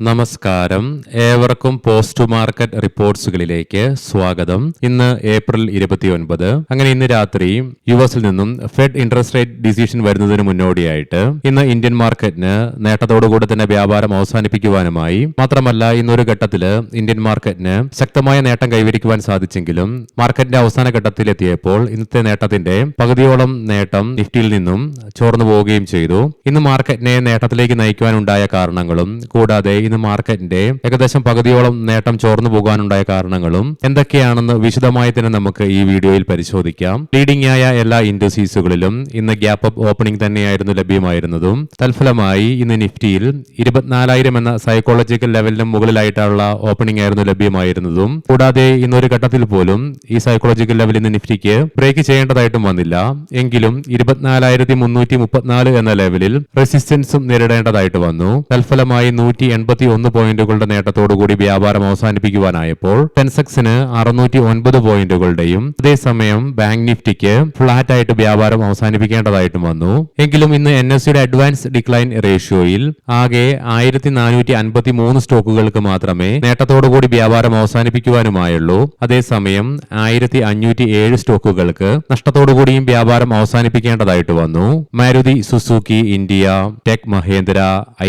നമസ്കാരം, ഏവർക്കും post market റിപ്പോർട്ട്സുകളിലേക്ക് സ്വാഗതം. ഇന്ന് ഏപ്രിൽ 29. അങ്ങനെ ഇന്ന് രാത്രി യുഎസിൽ നിന്നും ഫെഡ് ഇൻട്രസ്റ്റ് റേറ്റ് ഡിസിഷൻ വരുന്നതിന് മുന്നോടിയായിട്ട് ഇന്ന് ഇന്ത്യൻ മാർക്കറ്റിന് നേട്ടത്തോടുകൂടി തന്നെ വ്യാപാരം അവസാനിപ്പിക്കുവാനുമായി, മാത്രമല്ല ഇന്നൊരു ഘട്ടത്തിൽ ഇന്ത്യൻ മാർക്കറ്റിന് ശക്തമായ നേട്ടം കൈവരിക്കുവാൻ സാധിച്ചെങ്കിലും മാർക്കറ്റിന്റെ അവസാന ഘട്ടത്തിലെത്തിയപ്പോൾ ഇന്നത്തെ നേട്ടത്തിന്റെ പകുതിയോളം നേട്ടം നിഫ്റ്റിയിൽ നിന്നും ചോർന്നു പോവുകയും ചെയ്തു. ഇന്ന് മാർക്കറ്റിനെ നേട്ടത്തിലേക്ക് നയിക്കുവാനുണ്ടായ കാരണങ്ങളും കൂടാതെ ഇന്ന് മാർക്കറ്റിന്റെ ഏകദേശം പകുതിയോളം നേട്ടം ചോർന്നു പോകാനുണ്ടായ കാരണങ്ങളും എന്തൊക്കെയാണെന്ന് വിശദമായി തന്നെ നമുക്ക് ഈ വീഡിയോയിൽ പരിശോധിക്കാം. ലീഡിംഗ് ആയ എല്ലാ ഇൻഡസ്ട്രീസുകളിലും ഇന്ന് ഗ്യാപ്പ് അപ്പ് ഓപ്പണിംഗ് തന്നെയായിരുന്നു ലഭ്യമായിരുന്നതും തൽഫലമായി ഇന്ന് നിഫ്റ്റിയിൽ 24,000 എന്ന സൈക്കോളജിക്കൽ ലെവലിനും മുകളിലായിട്ടുള്ള ഓപ്പണിംഗ് ആയിരുന്നു ലഭ്യമായിരുന്നതും. കൂടാതെ ഇന്നൊരു ഘട്ടത്തിൽ പോലും ഈ സൈക്കോളജിക്കൽ ലെവൽ ഇന്ന് നിഫ്റ്റിക്ക് ബ്രേക്ക് ചെയ്യേണ്ടതായിട്ടും വന്നില്ല. എങ്കിലും 24,334 എന്ന ലെവലിൽ റെസിസ്റ്റൻസും നേരിടേണ്ടതായിട്ട് വന്നു. തൽഫലമായി 181 പോയിന്റുകളുടെ നേട്ടത്തോടുകൂടി വ്യാപാരം അവസാനിപ്പിക്കുവാനായപ്പോൾ സെൻസെക്സിന് 609 പോയിന്റുകളുടെയും അതേസമയം ബാങ്ക് നിഫ്റ്റിക്ക് ഫ്ലാറ്റ് ആയിട്ട് വ്യാപാരം അവസാനിപ്പിക്കേണ്ടതായിട്ടും വന്നു. എങ്കിലും ഇന്ന് NSEയുടെ അഡ്വാൻസ് ഡിക്ലൈൻ റേഷ്യോയിൽ ആകെ 1453 സ്റ്റോക്കുകൾക്ക് മാത്രമേ നേട്ടത്തോടുകൂടി വ്യാപാരം അവസാനിപ്പിക്കുവാനുമായുള്ളൂ. അതേസമയം 1507 സ്റ്റോക്കുകൾക്ക് നഷ്ടത്തോടുകൂടിയും വ്യാപാരം അവസാനിപ്പിക്കേണ്ടതായിട്ട് വന്നു. Maruti Suzuki India, tech Mahendra,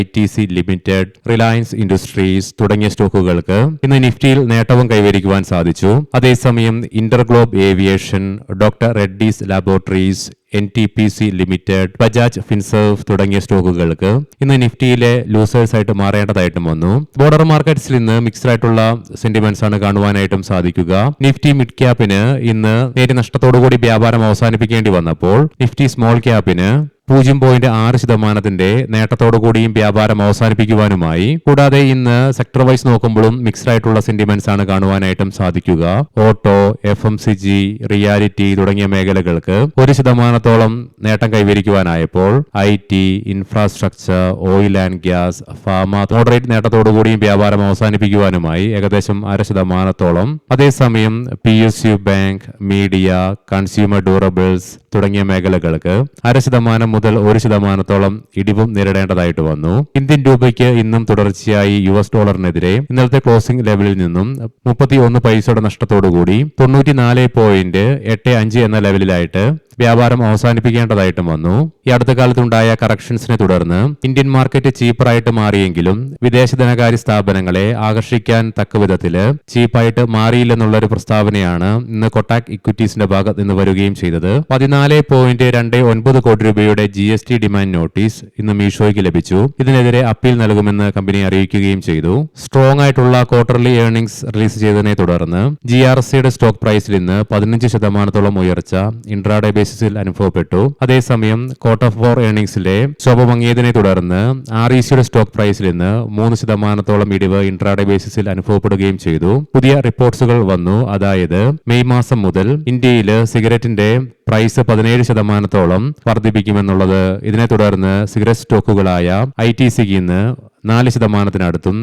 ITC limited, Reliance industries തുടങ്ങിയ സ്റ്റോക്കുകൾക്ക് ഇന്ന് നിഫ്റ്റിയിൽ നേട്ടവും കൈവരിക്കുവാൻ സാധിച്ചു. അതേസമയം InterGlobe aviation, doctor Reddy's laboratories, NTPC limited, Bajaj Finserv തുടങ്ങിയ സ്റ്റോക്കുകൾക്ക് ഇന്ന് നിഫ്റ്റിയിലെ ലൂസേഴ്സ് ആയിട്ട് മാറേണ്ടതായിട്ടും വന്നു. ബോർഡർ മാർക്കറ്റ്സിൽ ഇന്ന് മിക്സ്ഡ് ആയിട്ടുള്ള സെന്റിമെന്റ്സ് ആണ് കാണുവാനായിട്ടും സാധിക്കുക. നിഫ്റ്റി മിഡ് ക്യാപ്പിന് ഇന്ന് നേരിയ നഷ്ടത്തോടുകൂടി വ്യാപാരം അവസാനിപ്പിക്കേണ്ടി വന്നപ്പോൾ നിഫ്റ്റി സ്മോൾ ക്യാപ്പിന് 0.6% നേട്ടത്തോടുകൂടിയും വ്യാപാരം അവസാനിപ്പിക്കുവാനുമായി. കൂടാതെ ഇന്ന് സെക്ടർ വൈസ് നോക്കുമ്പോഴും മിക്സ്ഡ് ആയിട്ടുള്ള സെന്റിമെന്റ്സ് ആണ് കാണുവാനായിട്ടും സാധിക്കുക. ഓട്ടോ, FMCG, റിയാലിറ്റി തുടങ്ങിയ മേഖലകൾക്ക് 1% നേട്ടം കൈവരിക്കുവാനായപ്പോൾ IT, infrastructure, oil and gas, pharma moderate നേട്ടത്തോടുകൂടിയും വ്യാപാരം അവസാനിപ്പിക്കുവാനുമായി ഏകദേശം 0.5%. അതേസമയം PSU bank, media, consumer durables തുടങ്ങിയ മേഖലകൾക്ക് 0.5% മുതൽ 1% ഇടിവും നേരിടേണ്ടതായിട്ട് വന്നു. ഇന്ത്യൻ രൂപയ്ക്ക് ഇന്നും തുടർച്ചയായി US ഡോളറിനെതിരെ ഇന്നലത്തെ ക്ലോസിംഗ് ലെവലിൽ നിന്നും 31 പൈസയുടെ നഷ്ടത്തോടുകൂടി 94.85 എന്ന ലെവലിലായിട്ട് വ്യാപാരം അവസാനിപ്പിക്കേണ്ടതായിട്ടും വന്നു. ഈ അടുത്ത കാലത്തുണ്ടായ കറക്ഷൻസിനെ തുടർന്ന് ഇന്ത്യൻ മാർക്കറ്റ് ചീപ്പറായിട്ട് മാറിയെങ്കിലും വിദേശ ധനകാര്യ സ്ഥാപനങ്ങളെ ആകർഷിക്കാൻ തക്ക വിധത്തില് ചീപ്പായിട്ട് മാറിയില്ലെന്നുള്ള ഒരു പ്രസ്താവനയാണ് ഇന്ന് കൊട്ടാക് ഇക്വിറ്റീസിന്റെ ഭാഗത്ത് നിന്ന് വരികയും ചെയ്തത്. 14.29 കോടി രൂപയുടെ GST ഡിമാൻഡ് നോട്ടീസ് ഇന്ന് മീഷോയ്ക്ക് ലഭിച്ചു. ഇതിനെതിരെ അപ്പീൽ നൽകുമെന്ന് കമ്പനി അറിയിക്കുകയും ചെയ്തു. സ്ട്രോങ് ആയിട്ടുള്ള ക്വാർട്ടർലി ഏർണിംഗ്സ് റിലീസ് ചെയ്തതിനെ തുടർന്ന് GRCയുടെ സ്റ്റോക്ക് പ്രൈസിൽ ഇന്ന് 15% ഉയർച്ച ഇൻട്രാഡേ ബേസിസിൽ അനുഭവപ്പെട്ടു. അതേസമയം ക്വാർട്ടർ 4 ഏർണിംഗ്സിലെ ശോഭ മങ്ങിയതിനെ തുടർന്ന് RECയുടെ സ്റ്റോക്ക് പ്രൈസിൽ ഇന്ന് 3% ഇടിവ് ഇൻട്രാഡേ ബേസിസിൽ അനുഭവപ്പെടുകയും ചെയ്തു. പുതിയ റിപ്പോർട്ട്സുകൾ വന്നു. അതായത് മെയ് മാസം മുതൽ ഇന്ത്യയിൽ സിഗരറ്റിന്റെ പ്രൈസ് 17% വർദ്ധിപ്പിക്കുമെന്നുള്ളത്. ഇതിനെ തുടർന്ന് സിഗരറ്റ് സ്റ്റോക്കുകളായ ITCക്ക് ഇന്ന് 4%-അടുത്തും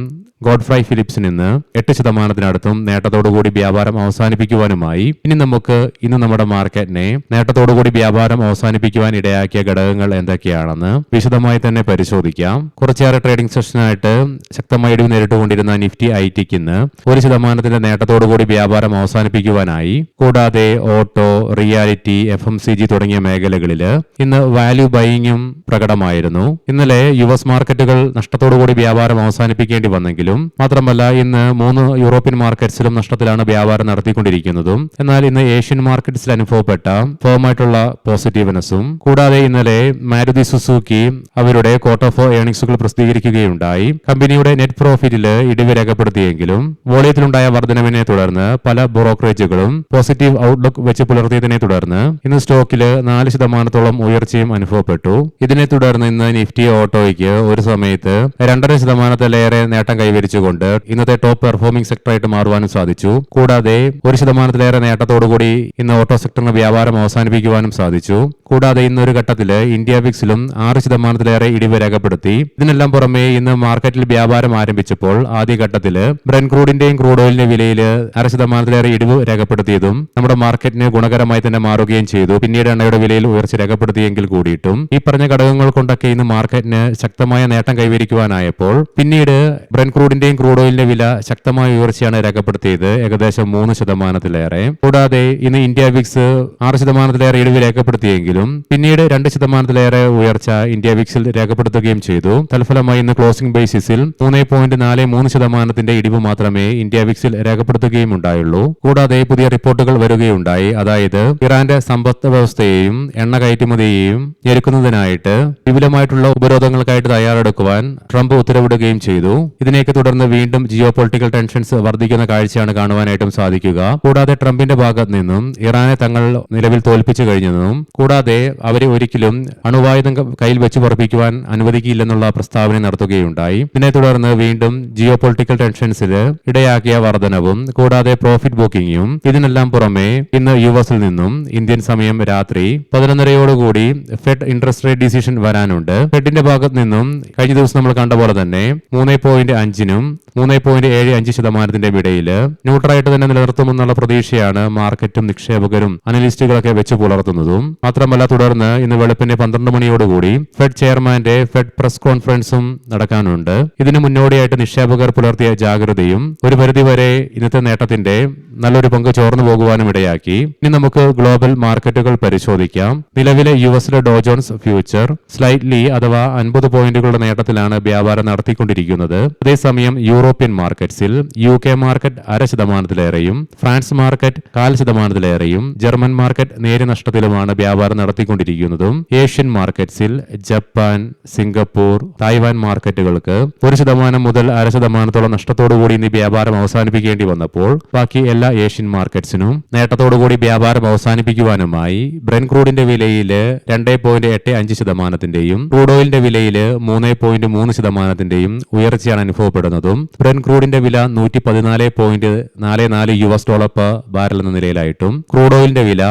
ഗോഡ്ഫ്രൈ ഫിലിപ്സിന് ഇന്ന് 8%-അടുത്തും നേട്ടത്തോടുകൂടി വ്യാപാരം അവസാനിപ്പിക്കുവാനുമായി. ഇനി നമുക്ക് ഇന്ന് നമ്മുടെ മാർക്കറ്റിനെ നേട്ടത്തോടുകൂടി വ്യാപാരം അവസാനിപ്പിക്കുവാൻ ഇടയാക്കിയ ഘടകങ്ങൾ എന്തൊക്കെയാണെന്ന് വിശദമായി തന്നെ പരിശോധിക്കാം. കുറച്ചേറെ ട്രേഡിംഗ് സെഷനായിട്ട് ശക്തമായി ഇടിവ് നേരിട്ടുകൊണ്ടിരുന്ന നിഫ്റ്റി ITക്ക് ഇന്ന് 1% നേട്ടത്തോടുകൂടി വ്യാപാരം അവസാനിപ്പിക്കുവാനായി. കൂടാതെ ഓട്ടോ, റിയാലിറ്റി, FMCG തുടങ്ങിയ മേഖലകളിൽ ഇന്ന് വാല്യൂ ബൈയിങ്ങും പ്രകടമായിരുന്നു. ഇന്നലെ US മാർക്കറ്റുകൾ നഷ്ടത്തോടുകൂടി വ്യാപാരം അവസാനിപ്പിക്കേണ്ടി വന്നെങ്കിലും മാത്രമല്ല ഇന്ന് 3 യൂറോപ്യൻ മാർക്കറ്റ്സിലും നഷ്ടത്തിലാണ് വ്യാപാരം നടത്തിക്കൊണ്ടിരിക്കുന്നതും. എന്നാൽ ഇന്ന് ഏഷ്യൻ മാർക്കറ്റ്സിൽ അനുഭവപ്പെട്ട ഫേമായിട്ടുള്ള പോസിറ്റീവ്നെസ്സും കൂടാതെ ഇന്നലെ മാരുതി സുസുക്കി അവരുടെ ക്വാർട്ടർ 4 ഏർണിംഗ്സുകൾ പ്രസിദ്ധീകരിക്കുകയുണ്ടായി. കമ്പനിയുടെ നെറ്റ് പ്രോഫിറ്റിൽ ഇടിവ് രേഖപ്പെടുത്തിയെങ്കിലും വോളിയത്തിലുണ്ടായ വർധനവിനെ തുടർന്ന് പല ബ്രോക്കറേജുകളും പോസിറ്റീവ് ഔട്ട്ലുക്ക് വെച്ച് പുലർത്തിയതിനെ തുടർന്ന് ഇന്ന് സ്റ്റോക്കിൽ 4% ഉയർച്ചയും അനുഭവപ്പെട്ടു. ഇതിനെ തുടർന്ന് ഇന്ന് നിഫ്റ്റി ഓട്ടോയ്ക്ക് ഒരു സമയത്ത് 2.5%-ലേറെ നേട്ടം കൈവരിച്ചു കൈവരിച്ചുകൊണ്ട് ഇന്നത്തെ ടോപ്പ് പെർഫോമിംഗ് സെക്ടറായിട്ട് മാറുവാനും സാധിച്ചു. കൂടാതെ 1% നേട്ടത്തോടുകൂടി ഇന്ന് ഓട്ടോ സെക്ടറിന് വ്യാപാരം അവസാനിപ്പിക്കുവാനും സാധിച്ചു. കൂടാതെ ഇന്നൊരു ഘട്ടത്തിൽ ഇന്ത്യ വിക്സിലും 6% ഇടിവ് രേഖപ്പെടുത്തി. ഇതിനെല്ലാം പുറമെ ഇന്ന് മാർക്കറ്റിൽ വ്യാപാരം ആരംഭിച്ചപ്പോൾ ആദ്യഘട്ടത്തിൽ ബ്രെന്റ് ക്രൂഡിന്റെയും ക്രൂഡ് ഓയിലിന്റെ വിലയിൽ 0.5% ഇടിവ് രേഖപ്പെടുത്തിയതും നമ്മുടെ മാർക്കറ്റിന് ഗുണകരമായി തന്നെ മാറുകയും ചെയ്തു. പിന്നീട് എണ്ണയുടെ വിലയിൽ ഉയർച്ച രേഖപ്പെടുത്തിയെങ്കിൽ കൂടിയിട്ടും ഈ പറഞ്ഞ ഘടകങ്ങൾ കൊണ്ടൊക്കെ ഇന്ന് മാർക്കറ്റിന് ശക്തമായ നേട്ടം കൈവരിക്കുവാനായപ്പോൾ പിന്നീട് ബ്രെന്റ് ക്രൂഡിന്റെയും ക്രൂഡ് ഓയിലിന്റെ വില ശക്തമായ ഉയർച്ചയാണ് രേഖപ്പെടുത്തിയത്, ഏകദേശം 3%. കൂടാതെ ഇന്ന് ഇന്ത്യ വിക്സ് 6% ഇടിവ് രേഖപ്പെടുത്തിയെങ്കിലും പിന്നീട് 2% ഉയർച്ച ഇന്ത്യ വിക്സിൽ രേഖപ്പെടുത്തുകയും ചെയ്തു. തൽഫലമായി ഇന്ന് ക്ലോസിംഗ് ബേസിസിൽ 3.43% ഇടിവ് മാത്രമേ ഇന്ത്യ വിക്സിൽ രേഖപ്പെടുത്തുകയും ഉണ്ടായുള്ളൂ. കൂടാതെ പുതിയ റിപ്പോർട്ടുകൾ വരികയുണ്ടായി. അതായത് ഇറാന്റെ സമ്പദ് വ്യവസ്ഥയെയും എണ്ണ കയറ്റുമതിയെയും ഞെരുക്കുന്നതിനായിട്ട് വിപുലമായിട്ടുള്ള ഉപരോധങ്ങൾക്കായിട്ട് തയ്യാറെടുക്കുവാൻ ട്രംപ് ഉത്തരവിടുകയും ചെയ്തു. ഇതിനെയൊക്കെ തുടർന്ന് വീണ്ടും ജിയോ പൊളിറ്റിക്കൽ ടെൻഷൻസ് വർദ്ധിക്കുന്ന കാഴ്ചയാണ് കാണുവാനായിട്ടും സാധിക്കുക. കൂടാതെ ട്രംപിന്റെ ഭാഗത്ത് നിന്നും ഇറാനെ തങ്ങൾ നിലവിൽ തോൽപ്പിച്ചു കഴിഞ്ഞെന്നും കൂടാതെ അവരെ ഒരിക്കലും അണുവായുധം കയ്യിൽ വെച്ച് പറപ്പിക്കുവാൻ അനുവദിക്കില്ലെന്നുള്ള പ്രസ്താവന നടത്തുകയുണ്ടായി. ഇതിനെ തുടർന്ന് വീണ്ടും ജിയോ പൊളിറ്റിക്കൽ ടെൻഷൻസിൽ ഇടയാക്കിയ വർധനവും കൂടാതെ പ്രോഫിറ്റ് ബുക്കിംഗും ഇതിനെല്ലാം പുറമെ ഇന്ന് യുഎസിൽ നിന്നും ഇന്ത്യൻ സമയം രാത്രി 11:30 ഫെഡ് ഇൻട്രസ്റ്റ് റേറ്റ് ഡിസിഷൻ വരാനുണ്ട്. ഫെഡിന്റെ ഭാഗത്ത് നിന്നും കഴിഞ്ഞ ദിവസം നമ്മൾ കണ്ട പോലെ തന്നെ 3.5-നും 3.75% ഇടയിൽ ന്യൂട്രലായിട്ട് തന്നെ നിലനിർത്തുമെന്നുള്ള പ്രതീക്ഷയാണ് മാർക്കറ്റും നിക്ഷേപകരും അനലിസ്റ്റുകളൊക്കെ വെച്ച് പുലർത്തുന്നതും. മാത്രമല്ല തുടർന്ന് ഇന്ന് വെളുപ്പിന് 12 മണിയോടുകൂടി ഫെഡ് ചെയർമാന്റെ ഫെഡ് പ്രസ് കോൺഫറൻസും നടക്കാനുണ്ട്. ഇതിനു മുന്നോടിയായിട്ട് നിക്ഷേപകർ പുലർത്തിയ ജാഗ്രതയും ഒരു പരിധിവരെ ഇന്നത്തെ നേട്ടത്തിന്റെ നല്ലൊരു പങ്ക് ചോർന്നു പോകുവാനും ഇടയാക്കി. ഇനി നമുക്ക് ഗ്ലോബൽ മാർക്കറ്റുകൾ പരിശോധിക്കാം. നിലവിലെ യുഎസിലെ ഡോ ജോൺസ് ഫ്യൂച്ചർ സ്ലൈറ്റ്ലി അഥവാ 50 പോയിന്റുകളുടെ നേട്ടത്തിലാണ് വ്യാപാരം നടത്തിക്കൊണ്ടിരിക്കുന്നത്. അതേസമയം യൂറോപ്യൻ മാർക്കറ്റ്സിൽ UK market 0.5%, France market 0.25%, German market നേരിയ നഷ്ടത്തിലുമാണ് വ്യാപാരം നടത്തിക്കൊണ്ടിരിക്കുന്നതും. ഏഷ്യൻ മാർക്കറ്റ്സിൽ ജപ്പാൻ, സിംഗപ്പൂർ, തായ്വാൻ മാർക്കറ്റുകൾക്ക് 1% മുതൽ 0.5% നഷ്ടത്തോടുകൂടി ഇന്ന് വ്യാപാരം അവസാനിപ്പിക്കേണ്ടി വന്നപ്പോൾ ബാക്കി എല്ലാ ഏഷ്യൻ മാർക്കറ്റ്സിനും നേട്ടത്തോടുകൂടി വ്യാപാരം അവസാനിപ്പിക്കുവാനുമായി ബ്രെന്റ് ക്രൂഡിന്റെ വിലയിൽ 2.85%, ക്രൂഡ് ഓയിലിന്റെ വിലയിൽ 3.3% ഉയർച്ചയാണ് അനുഭവപ്പെടുന്നതും. ബ്രെന്റ് ക്രൂഡിന്റെ വില $114.44 per ബാരൽ എന്ന നിലയിലായിട്ടും ക്രൂഡ് ഓയിലിന്റെ വില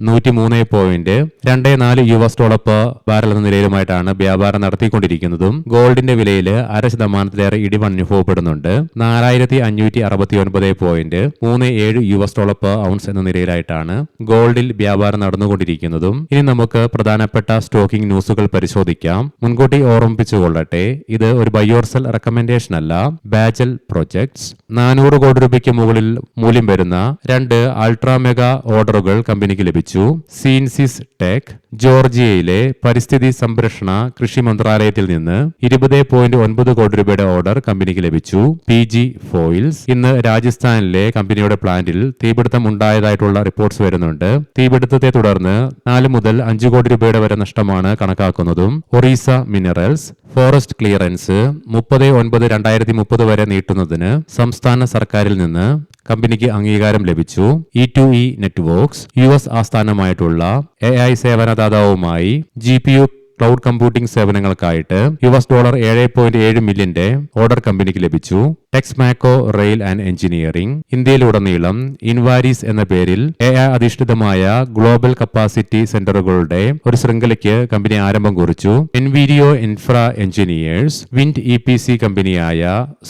$103.24 per ബാരൽ എന്ന നിലയിലുമായിട്ടാണ് വ്യാപാരം നടത്തിക്കൊണ്ടിരിക്കുന്നതും. ഗോൾഡിന്റെ വിലയിൽ 0.5% ഇടിവ് അനുഭവപ്പെടുന്നുണ്ട്. $4,569.37 per ഔൺസ് എന്ന നിലയിലായിട്ടാണ് ഗോൾഡിൽ വ്യാപാരം നടന്നുകൊണ്ടിരിക്കുന്നതും. ഇനി നമുക്ക് പ്രധാനപ്പെട്ട സ്റ്റോക്കിംഗ് ന്യൂസുകൾ പരിശോധിക്കാം. മുൻകൂട്ടി ഓർമ്മിപ്പിച്ചുകൊള്ളട്ടെ, ഇത് ഒരു ബൈ ഓർ സെൽ റെക്കമെൻഡേഷൻ അല്ല. ബാജൽ പ്രൊജക്ട്സ് 400 കോടി രൂപയ്ക്ക് മുകളിൽ മൂല്യം വരുന്ന 2 അൾട്രാ മെഗാ ഓർഡറുകൾ കമ്പനിക്ക് ലഭിച്ചു. സീൻസിസ് ടെക് ജോർജിയയിലെ പരിസ്ഥിതി സംരക്ഷണ കൃഷി മന്ത്രാലയത്തിൽ നിന്ന് 20.9 കോടി രൂപയുടെ ഓർഡർ കമ്പനിക്ക് ലഭിച്ചു. PG ഫോയിൽസ് ഇന്ന് രാജസ്ഥാനിലെ കമ്പനിയുടെ പ്ലാന്റിൽ തീപിടുത്തം ഉണ്ടായതായിട്ടുള്ള റിപ്പോർട്ട്സ് വരുന്നുണ്ട്. തീപിടുത്തത്തെ തുടർന്ന് 4 മുതൽ 5 കോടി രൂപയുടെ വരെ നഷ്ടമാണ് കണക്കാക്കുന്നതും. ഒറീസ മിനറൽസ് ഫോറസ്റ്റ് ക്ലിയറൻസ് 30/9/2030 വരെ നീട്ടുന്നതിന് സംസ്ഥാന സർക്കാരിൽ നിന്ന് കമ്പനിക്ക് അംഗീകാരം ലഭിച്ചു. E2E നെറ്റ്വർക്സ് US ആസ്ഥാനമായിട്ടുള്ള AI സേവനദാതാവുമായി GPU ക്ലൗഡ് കമ്പ്യൂട്ടിംഗ് സേവനങ്ങൾക്കായിട്ട് $7.7 മില്യന്റെ ഓർഡർ കമ്പനിക്ക് ലഭിച്ചു. ടെക്സ്മാക്കോ റെയിൽ ആൻഡ് എഞ്ചിനീയറിംഗ് ഇന്ത്യയിലുടനീളം ഇൻവാരീസ് എന്ന പേരിൽ AI അധിഷ്ഠിതമായ ഗ്ലോബൽ കപ്പാസിറ്റി സെന്ററുകളുടെ ഒരു ശൃംഖലയ്ക്ക് കമ്പനി ആരംഭം കുറിച്ചു. എൻവിഡിയോ ഇൻഫ്ര എഞ്ചിനീയേഴ്സ് വിൻഡ് EPC കമ്പനിയായ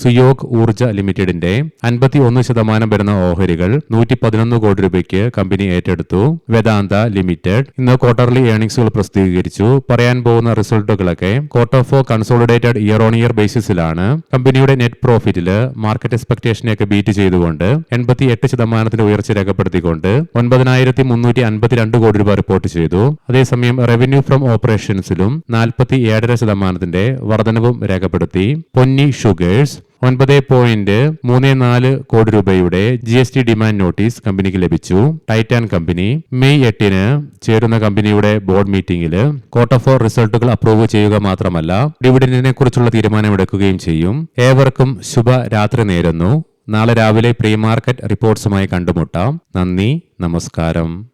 സുയോഗ് ഊർജ ലിമിറ്റഡിന്റെ 51% വരുന്ന ഓഹരികൾ 111 കോടി രൂപയ്ക്ക് കമ്പനി ഏറ്റെടുത്തു. വേദാന്ത ലിമിറ്റഡ് ഇന്ന് ക്വാർട്ടർലി ഏർണിംഗ്സുകൾ പ്രസിദ്ധീകരിച്ചു. പറയാൻ പോകുന്ന റിസൾട്ടുകളൊക്കെ quarter 4 consolidated year on year ബേസിസിലാണ്. കമ്പനിയുടെ നെറ്റ് പ്രോഫിറ്റിൽ മാർക്കറ്റ് എക്സ്പെക്ടേഷനെയൊക്കെ ബീറ്റ് ചെയ്തുകൊണ്ട് 88% ഉയർച്ച രേഖപ്പെടുത്തിക്കൊണ്ട് 9,352 കോടി രൂപ റിപ്പോർട്ട് ചെയ്തു. അതേസമയം റവന്യൂ ഫ്രം ഓപ്പറേഷൻസിലും 47% വർധനവും രേഖപ്പെടുത്തി. പൊന്നി ഷുഗേഴ്സ് 9.34 കോടി രൂപയുടെ GST ഡിമാൻഡ് നോട്ടീസ് കമ്പനിക്ക് ലഭിച്ചു. ടൈറ്റാൻ കമ്പനി മെയ് 8 ചേരുന്ന കമ്പനിയുടെ ബോർഡ് മീറ്റിംഗിൽ ക്വാർട്ടർ 4 റിസൾട്ടുകൾ അപ്രൂവ് ചെയ്യുക മാത്രമല്ല ഡിവിഡന്റിനെ കുറിച്ചുള്ള തീരുമാനമെടുക്കുകയും ചെയ്യും. ഏവർക്കും ശുഭരാത്രി നേരുന്നു. നാളെ രാവിലെ പ്രീ മാർക്കറ്റ് റിപ്പോർട്ട്സുമായി കണ്ടുമുട്ടാം. നന്ദി, നമസ്കാരം.